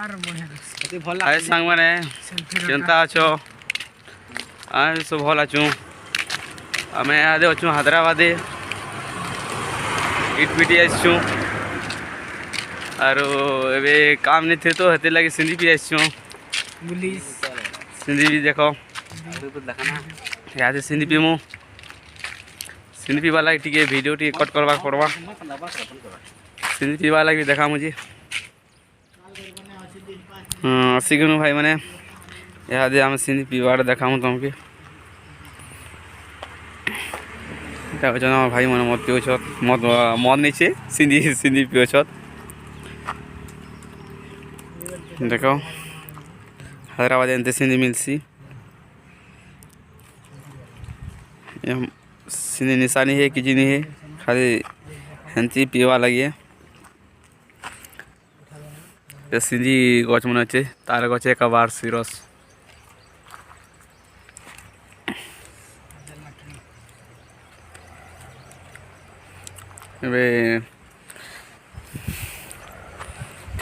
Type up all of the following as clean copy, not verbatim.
हाय सांग माने केनता अछो आ सब भल अछु आमे आदे अछु हैदराबाद इट पिटी आछू आरो एबे काम नहीं थे तो हेते लगे सिंधी पी आछू सिंधी भी देखो याद सिंधी पीमु सिंधी पीवा लगे टिके वीडियो टिके कट करवा पड़वा सिंधी पीवा लगे देखा मुझे आसिगनु भाई माने याद आम सिंधी पीवा देखामु तुमके भाई मैंने मत पिछ मत मत नहीं सिंधी सिंधी पिछ देख हैदराबाद एंते सिंधी मिलसी सिंधी निशानी है कि नहीं है खाली हेंती पीवा लगे सिंधी गच मन अच्छे तार गचे कबार सिरस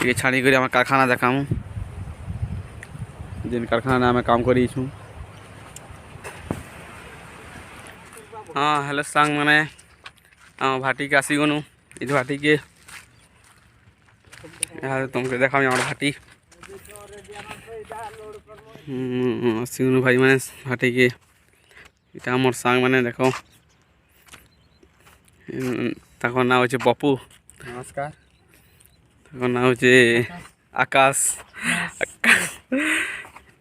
टे छाणी कर कारखाना देखामु जिन कारखाना आम काम कर हाँ हेलो सांग मैंने भाटी के आसीगनु ये भाटी के तुमके देखा भाटी आसीगनु भाई मैंने भाटी के इटा मोर सांग मैंने देखो ताको ना होचे पप्पू नमस्कार ताको ना होचे आकाश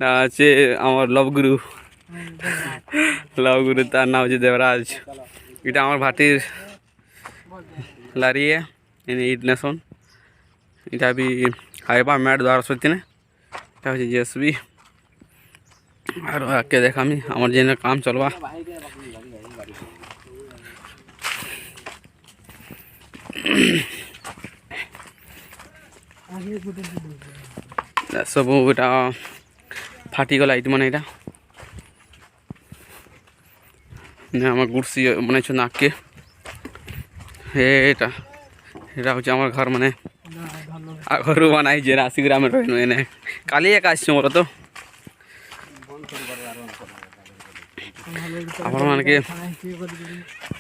ना होचे आमर लवगुरु तार ना होचे देवराज इटा आमर भाटीर लारी है इट नेशन इटा भी हाइबा मैट द्वारा सोचते ने इटा होचे जेएसबी और आके देखा मी आमर जेने काम चलवा सब इटा फाटिगला इट मन यहाँ आम गुड़सी बनाई नाक के यहाँ हूँ घर माने घर बनाई जे आसिक रही काली एक आस मोर तो आपण मान के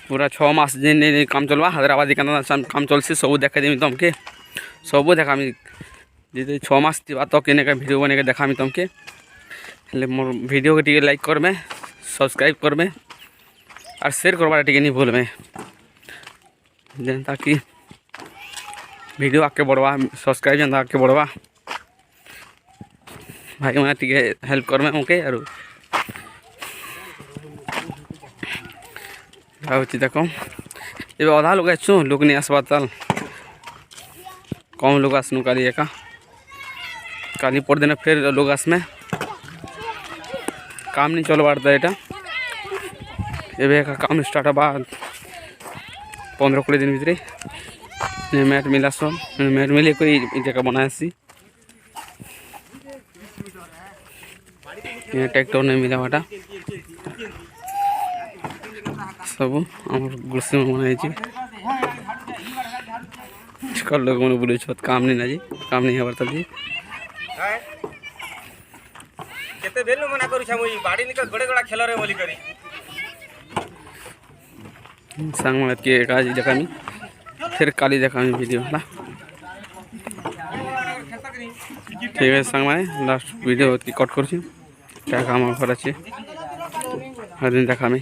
पूरा 6 मास जेन काम चलवा हैदराबादी काम चलसी सब देखा देमी तुमके सब देखा जी 6 मास थी तो केने का वीडियो बने के देखा तुमके मोर वीडियो के टिके लाइक करमे सब्सक्राइब करमे और शेयर करवा टिके नहीं भूलमे जनता कि वीडियो आके बढ़वा सब्सक्राइब जनता आके बढ़वा भाई मैंने टिके हेल्प करमे ओके और देखो ये अधा लोग आसु लोग नहीं आसवा ताल कम लोग आसनु काली एका काली पर दिन फिर लोग आसमे काम नहीं चल बारता यहाँ एवं काम स्टार्ट हवा 15-20 दिन भीतर मैट मिला सब मैट मिले कोई जगह बनासी ट्रैक्टर नहीं मिला बाटा सब आम गुड़सी में बनाई कल लोग मैंने बोले काम नहीं ना जी काम नहीं हमारे जी केते बेलु मना करू छ मुई बाडी निक गडे गडा खेल रे बोली करी सांग मत के काज देखामी फिर काली देखामी वीडियो ना ठीक है सांग माने लास्ट वीडियो कट करछि क्या काम कर अछि हर दिन देखामी।